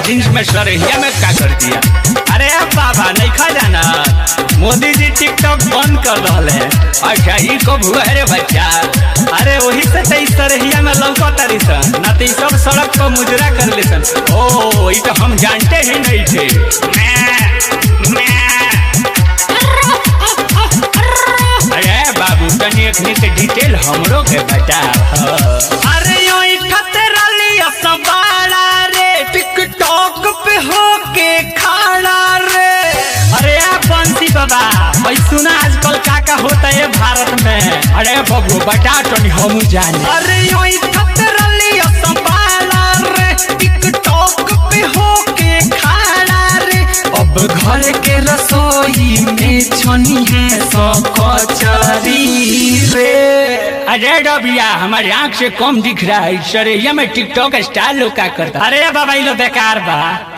Jeans में सरहिया में क्या कर दिया। अरे बाबा नहीं खा जाना, मोदी जी टिकटॉक बंद कर रहे हैं। अच्छा ही कब हुआ रे बच्चा? अरे वही से सरहिया में लौका तारी सन, ना तो सब सड़क पर मुजरा कर ले सन। ओ ये तो हम जानते ही नहीं थे। अरे बाबू तनी एक के डिटेल हमरो के बता। अरे यो खतरा सवारा रे टिकटॉक पे होके खाना रे। अरे बंसी बाबा भाई सुना आजकल क्या होता है भारत में। अरे बाबू बता तो नहीं हम जाने। अरे यो खतरा सवारा रे टिकटॉक पे होके खाना रे। अब घर के रसोई में छनी है सौ कचरी रे। अरे डबिया हमारे आँख से कम दिख रहा है सरैया में टिकटॉक स्टाइल लोग क्या करता। अरे बाबा ये लो बेकार बा।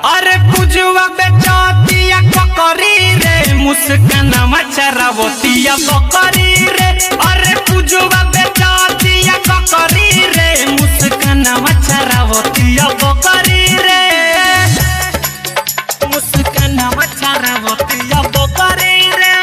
अरे पुजुआ बेचातिया ककरी रे, मुस्कान मचरावतिया बकरी रे। अरे पुजुआ बेचातिया ककरी रे, मुस्कान मचरावतिया बकरी रे। मुस्कान मचरावतिया बकरी रे।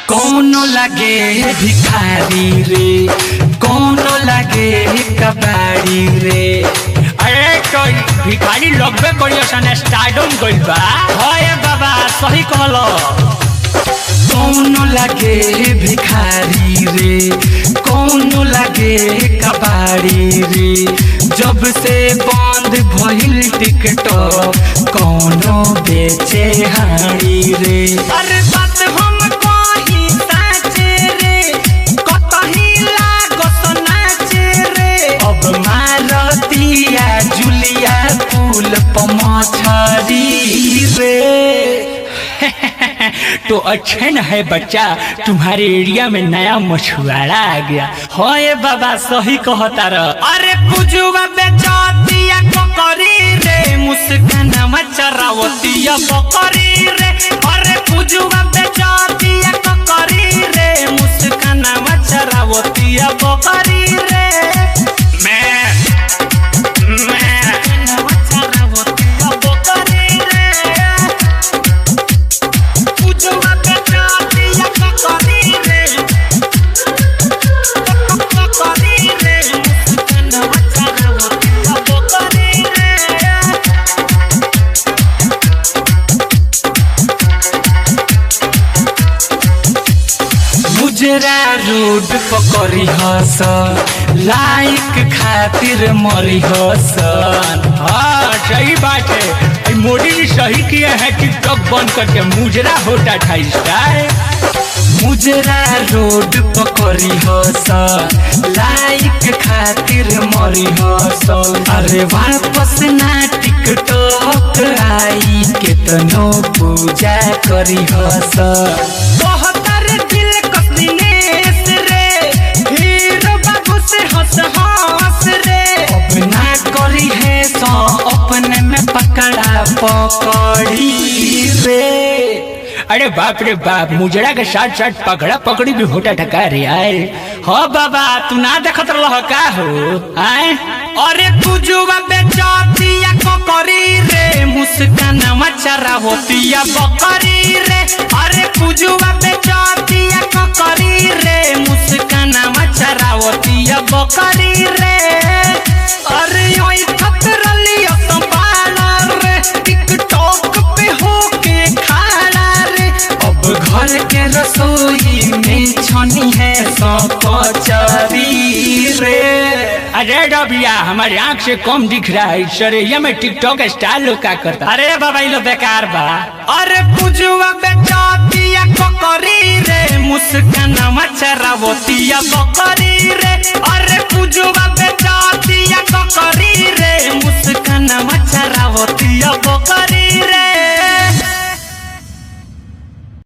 कौनो लगे भिखारी रे, कौनो लगे कबाड़ी रे। अरे तो भिखारी लगबे करियो सन स्टार्डम गइल बा। होए बाबा सही कहलो। कौनो लगे भिखारी रे, कौनो लगे कबाड़ी रे। जब से बंद भइल टिकटॉक कौनो बेचे हाड़ी रे। अरे बात हम जुलिया पुल पमाछरी रे। तो अच्छा न है बच्चा, तुम्हारे एरिया में नया मछुआरा आ गया। हाँ ये बाबा सही कहता रह। अरे पुजुआ बेचातिया ककरी रे, मुस्कान मचरावतिया बकरी रे। अरे पुजुआ बेचातिया ककरी रे, मुस्कान मचरावतिया बकरी रे। मुजरा रोड पकड़ी हस, लाइक खातिर मरी हसन। हाँ सही बात है, मोदी जी सही किए हैं टिकटॉक बंद करके मुजरा होता था स्टाइल। मुजरा रोड पकड़ी हस, लाइक खातिर मरी हसन। अरे वापस ना टिकटॉक आई केतनो पूजा करी हस। अपने में पकड़ा पकड़ी रे। अरे बाप रे बाप, मुजरा के साथ साथ पकड़ा पकड़ी भी होता ठका रे आए। हाँ बाबा तू ना देखत रह का हो आए। अरे पुजुआ बेचातिया ककरी रे, मुस्कान मचरावतिया बकरी रे। अरे पुजुआ बेचातिया ककरी रे, मुस्कान मचरावतिया बकरी रे। अरे यो खतरा टिकटॉक पे होके खाना रे। अब घर के रसोई में छनी है सौ कचरी रे। अरे डबिया हमारे आँख से कम दिख रहा है सरैया में टिकटॉक स्टाइल लोग क्या करता। अरे बाबा ये लो बेकार बा। अरे पुजुआ बेचातिया ककरी रे, मुस्कान मचरावतिया बकरी रे। अरे पुजुआ बेचातिया